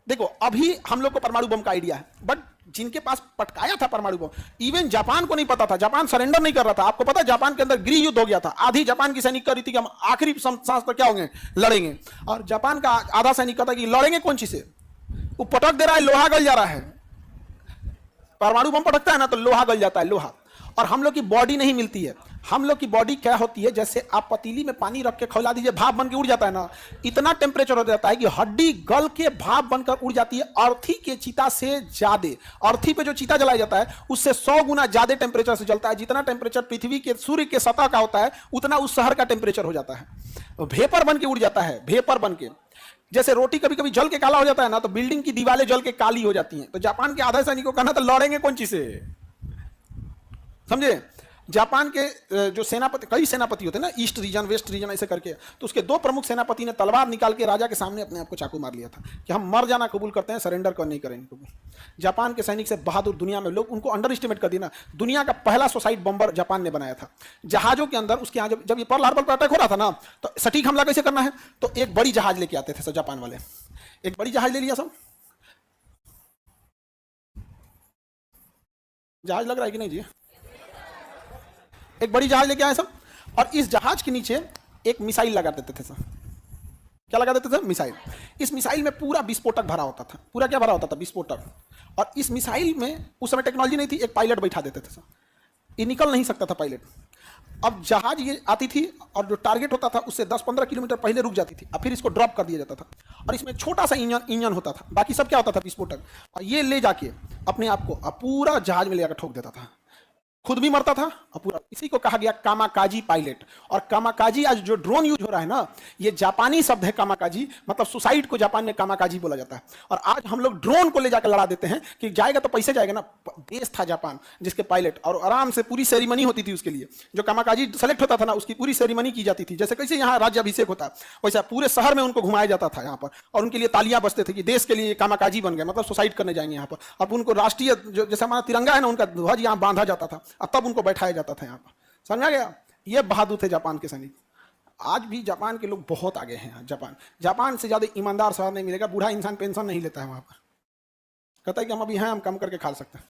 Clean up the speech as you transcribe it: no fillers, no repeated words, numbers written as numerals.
देखो अभी हम लोग को परमाणु बम का आइडिया है, बट जिनके पास पटकाया था परमाणु बम, इवन जापान को नहीं पता था, जापान सरेंडर नहीं कर रहा था। आपको पता है जापान के अंदर गृह युद्ध हो गया था, आधी जापान की सैनिक कर रही थी कि हम आखिरी सांस तक क्या होंगे, लड़ेंगे। और जापान का आधा सैनिक कहता कि लड़ेंगे कौन चीज से, वो पटक दे रहा है, लोहा गल जा रहा है। परमाणु बम पटकता है ना तो लोहा गल जाता है, लोहा। और हम लोग की बॉडी नहीं मिलती है। हम लोग की बॉडी क्या होती है, जैसे आप पतीली में पानी रख के खौला दीजिए, भाप बन के उड़ जाता है ना, इतना टेम्परेचर हो जाता है कि हड्डी गल के भाप बनकर उड़ जाती है। अर्थी के चिता से ज्यादा, अर्थी पे जो चिता जलाया जाता है उससे 100 गुना ज्यादा टेम्परेचर से जलता है। जितना टेम्परेचर पृथ्वी के सूर्य के सतह का होता है उतना उस शहर का टेम्परेचर हो जाता है। भेपर बन के उड़ जाता है, भेपर बन के। जैसे रोटी कभी कभी जल के काला हो जाता है ना, तो बिल्डिंग की दीवारें जल के काली हो जाती हैं। तो जापान के आधा सैनिकों का कहना तो लड़ेंगे कौन चीज से, समझे। जापान के जो सेनापति, कई सेनापति होते हैं ना, ईस्ट रीजन वेस्ट रीजन ऐसे करके, तो उसके 2 प्रमुख सेनापति ने तलवार निकाल के राजा के सामने अपने आप को चाकू मार लिया था कि हम मर जाना कबूल करते हैं, सरेंडर कर नहीं करेंगे कबूल। जापान के सैनिक से बहादुर दुनिया में लोग उनको अंडर एस्टिमेट कर दिया ना। दुनिया का पहला सुसाइड बम्बर जापान ने बनाया था जहाजों के अंदर। उसके यहाँ जब ये पर्ल हार्बर पर अटैक हो रहा था ना, तो सटीक हमला कैसे करना है, तो एक बड़ी जहाज लेके आते थे सब जापान वाले। एक बड़ी जहाज ले लिया सब, जहाज लग रहा है कि नहीं जी, एक बड़ी जहाज लेके आए सब, और इस जहाज के नीचे एक मिसाइल लगा देते थे सब। क्या लगा देते थे, मिसाइल। इस मिसाइल में पूरा विस्फोटक भरा होता था, पूरा क्या भरा होता था, विस्फोटक। और इस मिसाइल में उस समय टेक्नोलॉजी नहीं थी, एक पायलट बैठा देते थे सब, ये निकल नहीं सकता था पायलट। अब जहाज ये आती थी और जो टारगेट होता था उससे 10-15 किलोमीटर पहले रुक जाती थी, और फिर इसको ड्रॉप कर दिया जाता था। और इसमें छोटा सा इंजन होता था, बाकी सब क्या होता था, विस्फोटक। और ये ले जाके अपने आप को पूरा जहाज में ले जाकर ठोक देता था, खुद भी मरता था और पूरा। इसी को कहा गया कामाकाजी पायलट। और कामाकाजी आज जो ड्रोन यूज हो रहा है ना, ये जापानी शब्द है कामाकाजी, मतलब सुसाइड को जापान में कामाकाजी बोला जाता है। और आज हम लोग ड्रोन को ले जाकर लड़ा देते हैं कि जाएगा तो पैसे जाएगा ना। देश था जापान जिसके पायलट, और आराम से पूरी सेरेमनी होती थी उसके लिए। जो कामाकाजी सेलेक्ट होता था ना, उसकी पूरी सेरेमनी की जाती थी। जैसे कैसे यहाँ राज्याभिषेक होता है, वैसा पूरे शहर में उनको घुमाया जाता था यहाँ पर, और उनके लिए तालियां बजते थे कि देश के लिए कामाकाजी बन गए, मतलब सुसाइड करने जाएंगे यहाँ पर। अब उनको राष्ट्रीय जैसे हमारा तिरंगा है ना, उनका ध्वज यहाँ बांधा जाता था, और तब उनको बैठाया जाता था यहाँ पर। समझा गया, ये बहादुर थे जापान के सैनिक। आज भी जापान के लोग बहुत आगे हैं। जापान से ज्यादा ईमानदार शहर नहीं मिलेगा। बूढ़ा इंसान पेंशन नहीं लेता है वहां पर, कहता है कि हम अभी हैं, हम कम करके खा सकते हैं।